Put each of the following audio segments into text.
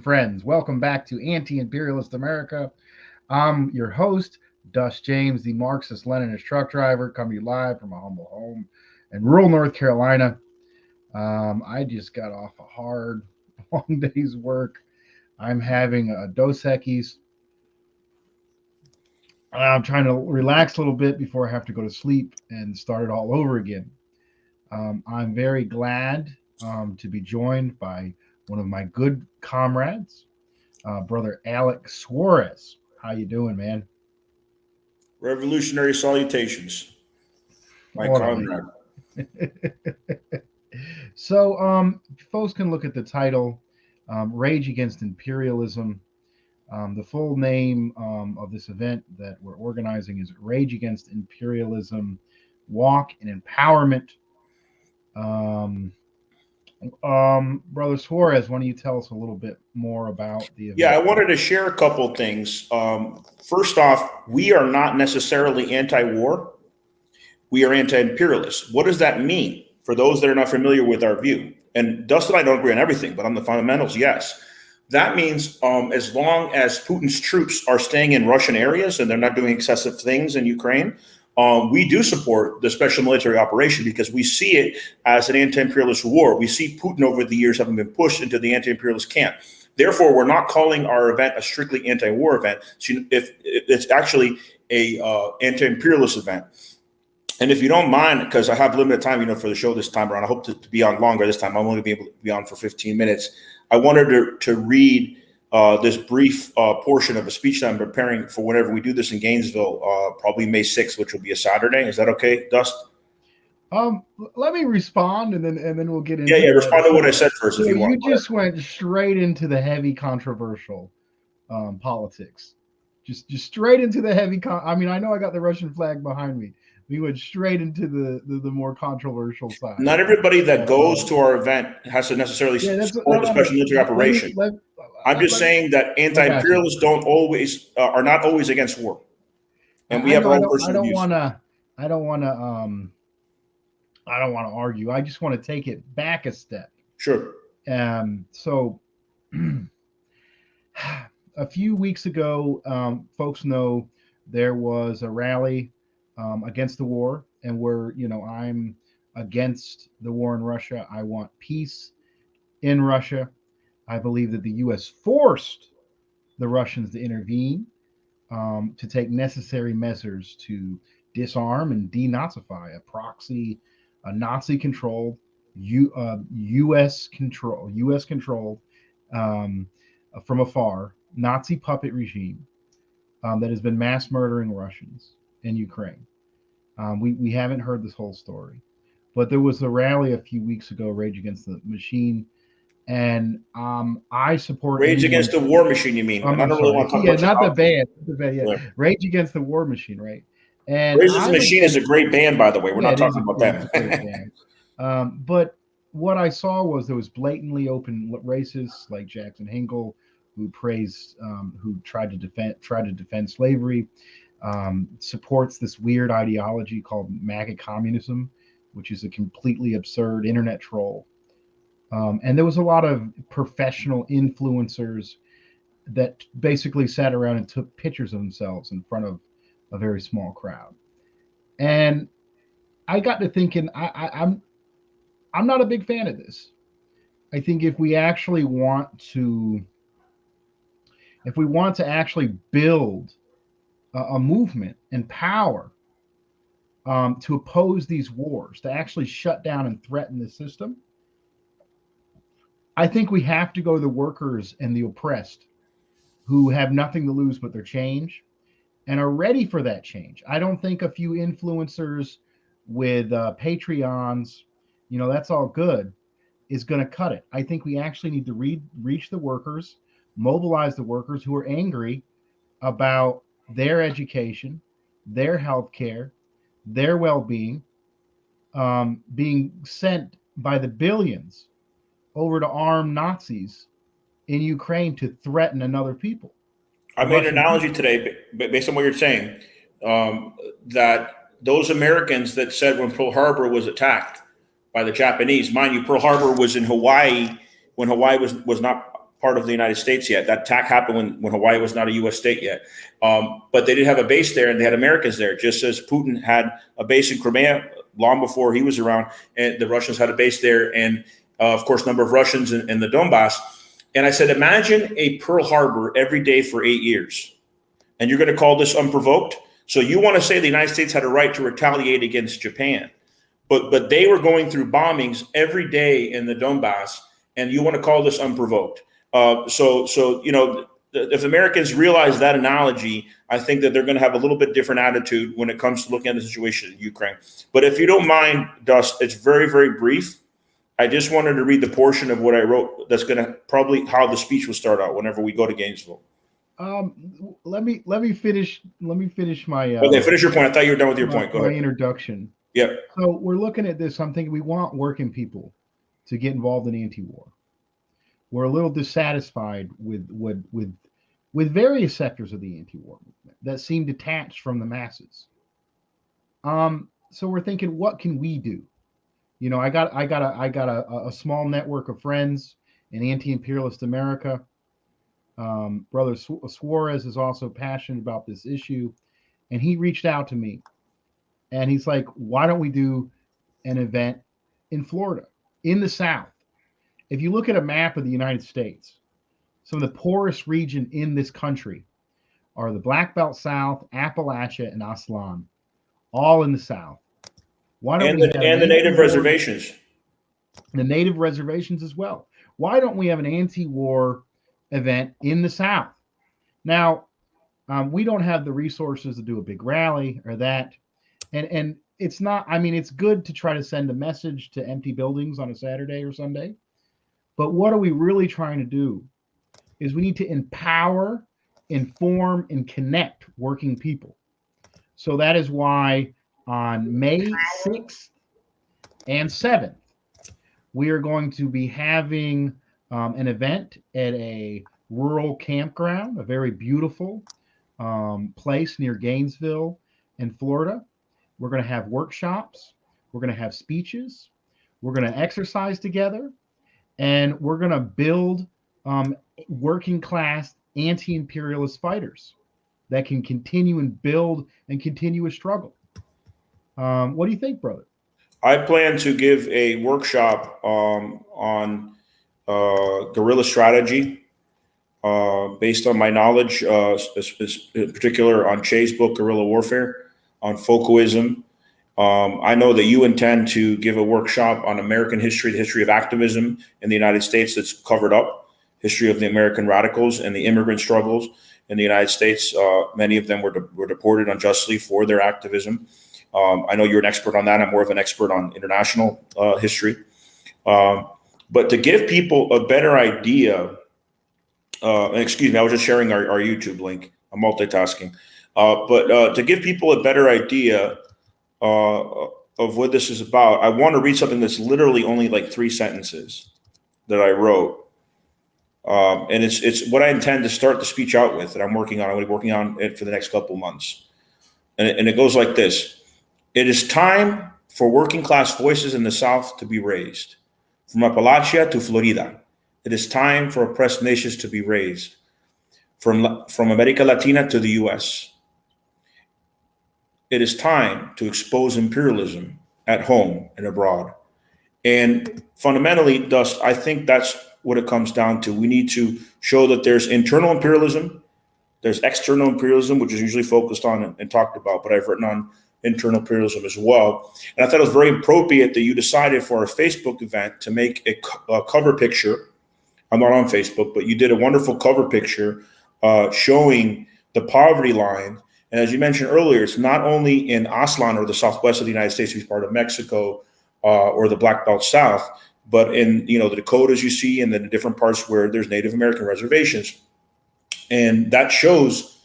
Friends, welcome back to Anti-Imperialist America. I'm your host, Dust James, the Marxist-Leninist truck driver, coming to you live from a humble home in rural North Carolina. I just got off a hard, long day's work. I'm having a Dos Equis. I'm trying to relax a little bit before I have to go to sleep and start it all over again. I'm very glad to be joined by one of my good comrades, brother Alex Suarez. How you doing, man? Revolutionary salutations, my Orderly. comrade. So, folks can look at the title, "Rage Against Imperialism." The full name of this event that we're organizing is "Rage Against Imperialism: Walk in Empowerment." Um, Brother Suarez, why don't you tell us a little bit more about the Yeah, event? I wanted to share a couple of things. First off, we are not necessarily anti-war. We are anti-imperialist. What does that mean for those that are not familiar with our view? And Dustin and I don't agree on everything, but on the fundamentals, yes. That means as long as Putin's troops are staying in Russian areas and they're not doing excessive things in Ukraine, we do support the special military operation because we see it as an anti-imperialist war. We see Putin over the years having been pushed into the anti-imperialist camp. Therefore, we're not calling our event a strictly anti-war event. So if it's actually a anti-imperialist event. And if you don't mind, because I have limited time, for the show this time around, I hope to be on longer this time. I'm only be able to be on for 15 minutes. I wanted to read this brief portion of a speech that I'm preparing for whenever we do this in Gainesville, probably May 6th, which will be a Saturday. Is that okay, Dust? Let me respond, and then we'll get into Yeah. that. Respond to what I said first, if you want. You just went straight into the heavy controversial politics, just straight into the heavy. I mean, I know I got the Russian flag behind me. We went straight into the more controversial side. Not everybody that goes to our event has to necessarily support the special military operation. I'm just saying that anti-imperialists are not always against war, and we have our own personal views. I don't want to argue. I just want to take it back a step. Sure. So a few weeks ago, folks know there was a rally against the war, and I'm against the war in Russia. I want peace in Russia. I believe that the U.S. forced the Russians to intervene, to take necessary measures to disarm and denazify a Nazi-controlled, U.S. controlled from afar Nazi puppet regime that has been mass murdering Russians in Ukraine. We haven't heard this whole story, but there was a rally a few weeks ago, Rage Against the Machine, and I support Rage Against the War Machine. You mean? I don't really want to talk about not the band. The band, yeah. Rage Against the War Machine, right? And Rage Against the Machine is a great band, by the way. We're not talking about them. But what I saw was there was blatantly open racists like Jackson Hinkle, who tried to defend slavery, supports this weird ideology called MAGA communism, which is a completely absurd internet troll. And there was a lot of professional influencers that basically sat around and took pictures of themselves in front of a very small crowd. And I got to thinking, I'm not a big fan of this. I think if we want to actually build a movement and power to oppose these wars, to actually shut down and threaten the system, I think we have to go to the workers and the oppressed who have nothing to lose but their change and are ready for that change. I don't think a few influencers with Patreons, that's all good, is going to cut it. I think we actually need to reach the workers, mobilize the workers who are angry about their education, their health care, their well-being, being sent by the billions over to arm Nazis in Ukraine to threaten another people. I made an analogy today, based on what you're saying, that those Americans that said when Pearl Harbor was attacked by the Japanese, mind you, Pearl Harbor was in Hawaii when Hawaii was not part of the United States yet. That attack happened when Hawaii was not a U.S. state yet. But they did have a base there, and they had Americans there, just as Putin had a base in Crimea long before he was around, and the Russians had a base there, and of course, number of Russians in the Donbass. And I said, imagine a Pearl Harbor every day for 8 years, and you're going to call this unprovoked? So you want to say the United States had a right to retaliate against Japan, but they were going through bombings every day in the Donbass, and you want to call this unprovoked? So you know, if Americans realize that analogy, I think that they're going to have a little bit different attitude when it comes to looking at the situation in Ukraine. But if you don't mind, Dust, it's very, very brief. I just wanted to read the portion of what I wrote that's going to probably how the speech will start out whenever we go to Gainesville. Let me finish my Okay, finish your point. I thought you were done with your point. Go ahead. My introduction. Yeah. So we're looking at this. I'm thinking we want working people to get involved in anti-war. We're a little dissatisfied with various sectors of the anti-war movement that seem detached from the masses. So we're thinking, what can we do? You know, I got a small network of friends in Anti-Imperialist America. Brother Suarez is also passionate about this issue, and he reached out to me, and he's like, "Why don't we do an event in Florida, in the South?" If you look at a map of the United States, some of the poorest region in this country are the Black Belt South, Appalachia, and Aslan, all in the South. Why don't we have the native reservations? The native reservations as well. Why don't we have an anti-war event in the South? Now, we don't have the resources to do a big rally or that, and it's not. I mean, it's good to try to send a message to empty buildings on a Saturday or Sunday, but what are we really trying to do? Is we need to empower, inform, and connect working people. So that is why on May 6th and 7th, we are going to be having an event at a rural campground, a very beautiful place near Gainesville in Florida. We're going to have workshops. We're going to have speeches. We're going to exercise together. And we're going to build working class anti-imperialist fighters that can continue and build and continue a struggle. What do you think, brother? I plan to give a workshop on guerrilla strategy based on my knowledge, in particular on Che's book, Guerrilla Warfare, on Foucaultism. I know that you intend to give a workshop on American history, the history of activism in the United States that's covered up, history of the American radicals and the immigrant struggles in the United States. Many of them were deported unjustly for their activism. I know you're an expert on that. I'm more of an expert on international history. But to give people a better idea, excuse me, I was just sharing our YouTube link. I'm multitasking. But to give people a better idea of what this is about, I want to read something that's literally only like 3 sentences that I wrote. And it's what I intend to start the speech out with that I'm working on. I'm going to be working on it for the next couple of months. And it goes like this. It is time for working class voices in the South to be raised. From Appalachia to Florida, it is time for oppressed nations to be raised. From America Latina to the U.S., it is time to expose imperialism at home and abroad. And fundamentally, Dust, I think that's what it comes down to. We need to show that there's internal imperialism, there's external imperialism, which is usually focused on and talked about, but I've written on internal imperialism as well. And I thought it was very appropriate that you decided for our Facebook event to make a cover picture. I'm not on Facebook, but you did a wonderful cover picture showing the poverty line. And as you mentioned earlier, it's not only in Aslan or the southwest of the United States, which is part of Mexico, or the Black Belt South, but in the Dakotas you see, and then the different parts where there's Native American reservations. And that shows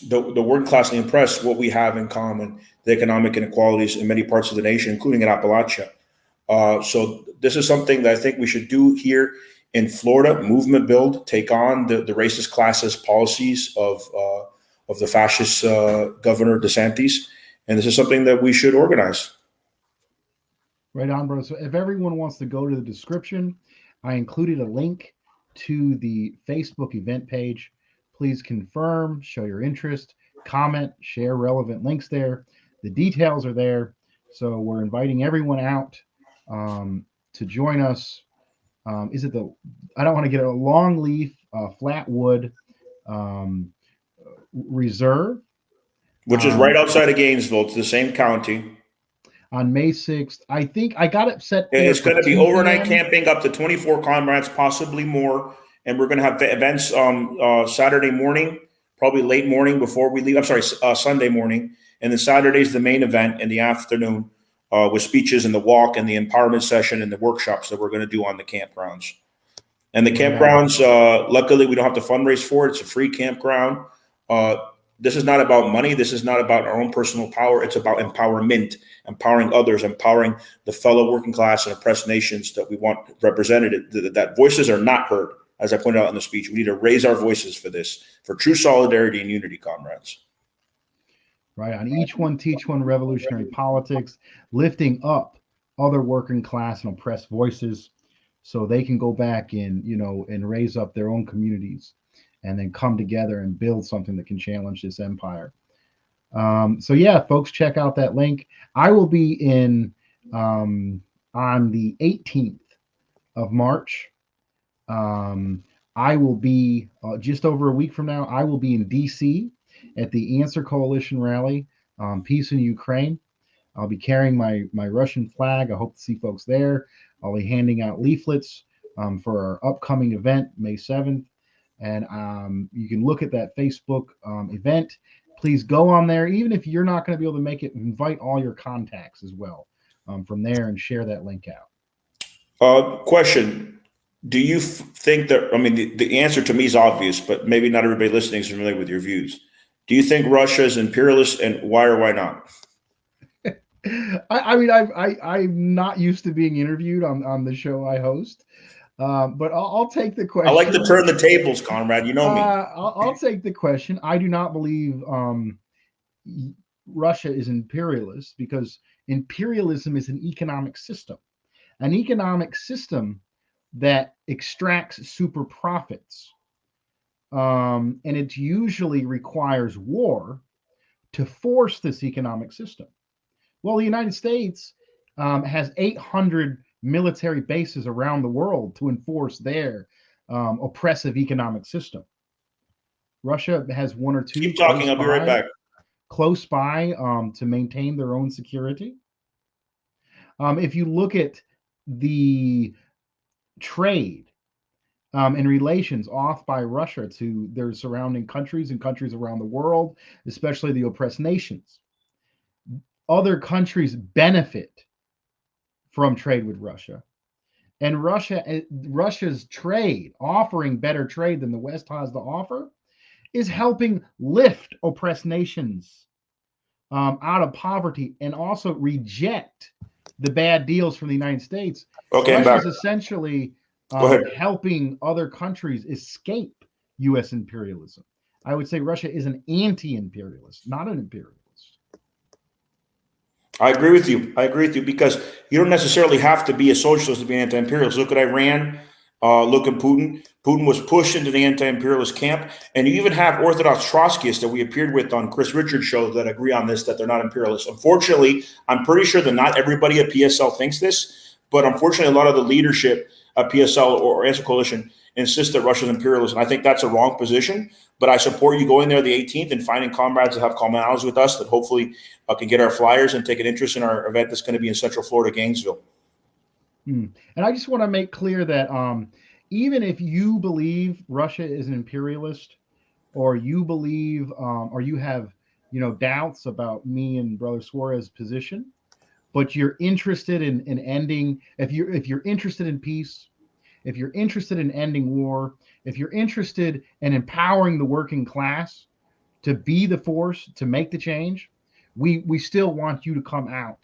the working class and the oppressed what we have in common, the economic inequalities in many parts of the nation, including in Appalachia. So this is something that I think we should do here in Florida, movement build, take on the racist classist policies of the fascist Governor DeSantis. And this is something that we should organize. Right on, bro. So if everyone wants to go to the description, I included a link to the Facebook event page. Please confirm, show your interest, comment, share relevant links there. The details are there. So we're inviting everyone out to join us. Is it the, I don't want to get a long leaf, flat wood um, reserve Which is right outside of Gainesville. It's the same county. on May 6th. I think I got it set there It's for going to be 2 overnight p.m. camping, up to 24 comrades, possibly more. And we're going to have events on Saturday morning, probably late morning before we leave. I'm sorry, Sunday morning. And then Saturday's the main event in the afternoon with speeches and the walk and the empowerment session and the workshops that we're going to do on the campgrounds. And the campgrounds, luckily, we don't have to fundraise for it. It's a free campground. This is not about money. This is not about our own personal power. It's about empowerment, empowering others, empowering the fellow working class and oppressed nations that we want represented, that voices are not heard. As I pointed out in the speech, we need to raise our voices for this, for true solidarity and unity, comrades. Right. On Each One, Teach One Revolutionary Politics, lifting up other working class and oppressed voices so they can go back and, and raise up their own communities and then come together and build something that can challenge this empire. So yeah, folks, check out that link. I will be in on the 18th of March. I will be just over a week from now. I will be in DC at the Answer Coalition rally, Peace in Ukraine. I'll be carrying my Russian flag. I hope to see folks there. I'll be handing out leaflets for our upcoming event, May 7th. And you can look at that Facebook event. Please go on there. Even if you're not going to be able to make it, invite all your contacts as well from there and share that link out. Question. Do you think that, I mean, the answer to me is obvious, but maybe not everybody listening is familiar with your views. Do you think Russia is imperialist, and why or why not? I'm not used to being interviewed on the show I host. But I'll take the question. I like to turn the tables, Conrad. You know me. I'll take the question. I do not believe Russia is imperialist, because imperialism is an economic system that extracts super profits. And it usually requires war to force this economic system. Well, the United States has 800 military bases around the world to enforce their oppressive economic system. Russia has one or two. Keep talking. I'll be right back. Close by to maintain their own security. If you look at the trade and relations off by Russia to their surrounding countries and countries around the world, especially the oppressed nations, other countries benefit from trade with Russia. And Russia's trade, offering better trade than the West has to offer, is helping lift oppressed nations out of poverty and also reject the bad deals from the United States. Okay, Russia is essentially helping other countries escape U.S. imperialism. I would say Russia is an anti-imperialist, not an imperialist. I agree with you. Because you don't necessarily have to be a socialist to be an anti-imperialist. Look at Iran. Look at Putin. Putin was pushed into the anti-imperialist camp. And you even have Orthodox Trotskyists that we appeared with on Chris Richards' show that agree on this, that they're not imperialists. Unfortunately, I'm pretty sure that not everybody at PSL thinks this, but unfortunately, a lot of the leadership at PSL or Answer Coalition insists that Russia's imperialist. And I think that's a wrong position. But I support you going there the 18th and finding comrades that have commonalities with us that hopefully can get our flyers and take an interest in our event that's going to be in Central Florida, Gainesville. And I just want to make clear that even if you believe Russia is an imperialist, or you believe, or you have, doubts about me and Brother Suarez's position, but you're interested in ending, if you're interested in peace, if you're interested in ending war, if you're interested in empowering the working class to be the force to make the change, we still want you to come out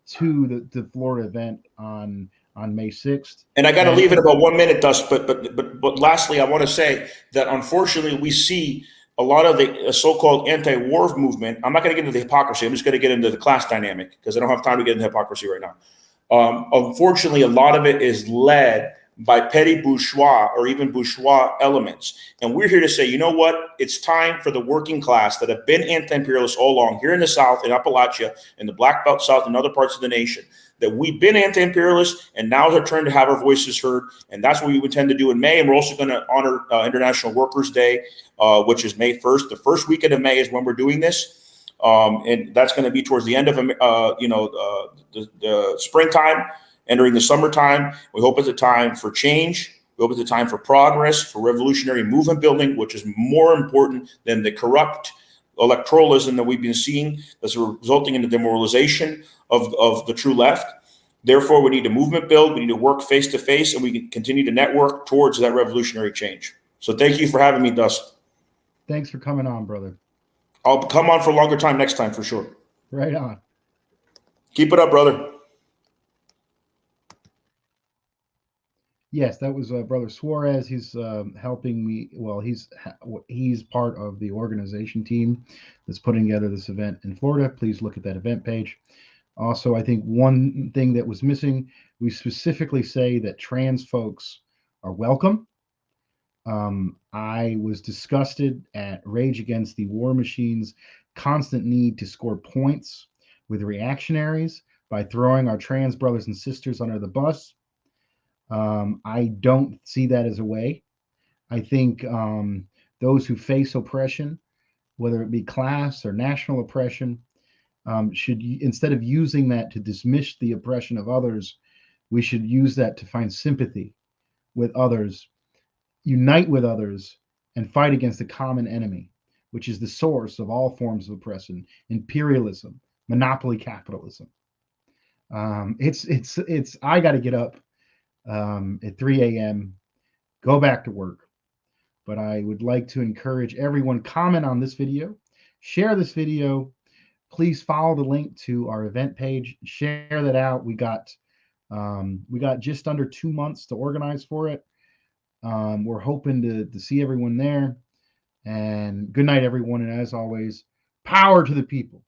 to the Florida event on May 6th. And I got to leave in about 1 minute, Dust. But lastly, I want to say that unfortunately we see a lot of the so-called anti-war movement. I'm not going to get into the hypocrisy. I'm just going to get into the class dynamic because I don't have time to get into hypocrisy right now. Unfortunately, a lot of it is led by petty bourgeois or even bourgeois elements. And we're here to say, you know what? It's time for the working class that have been anti-imperialists all along here in the South, in Appalachia, in the Black Belt South, and other parts of the nation, that we've been anti-imperialists, and now is our turn to have our voices heard. And that's what we intend to do in May. And we're also going to honor International Workers' Day, which is May 1st. The first weekend of May is when we're doing this. And that's going to be towards the end of, the springtime, entering the summertime. We hope it's a time for change. We hope it's a time for progress, for revolutionary movement building, which is more important than the corrupt electoralism that we've been seeing that's resulting in the demoralization of the true left. Therefore, we need to movement build. We need to work face to face, and we can continue to network towards that revolutionary change. So thank you for having me, Dust. Thanks for coming on, brother. I'll come on for a longer time next time for sure. Right on. Keep it up, brother. Yes, that was Brother Suarez. He's helping me. Well, he's part of the organization team that's putting together this event in Florida. Please look at that event page. Also, I think one thing that was missing, we specifically say that trans folks are welcome. I was disgusted at Rage Against the War Machine's constant need to score points with reactionaries by throwing our trans brothers and sisters under the bus. I don't see that as a way. I think those who face oppression, whether it be class or national oppression, should, instead of using that to dismiss the oppression of others, we should use that to find sympathy with others, unite with others, and fight against the common enemy, which is the source of all forms of oppression: imperialism, monopoly capitalism. It's. I got to get up at 3 a.m., go back to work. But I would like to encourage everyone, comment on this video, share this video. Please follow the link to our event page, share that out. We got just under 2 months to organize for it. We're hoping to see everyone there. And good night, everyone. And as always, power to the people.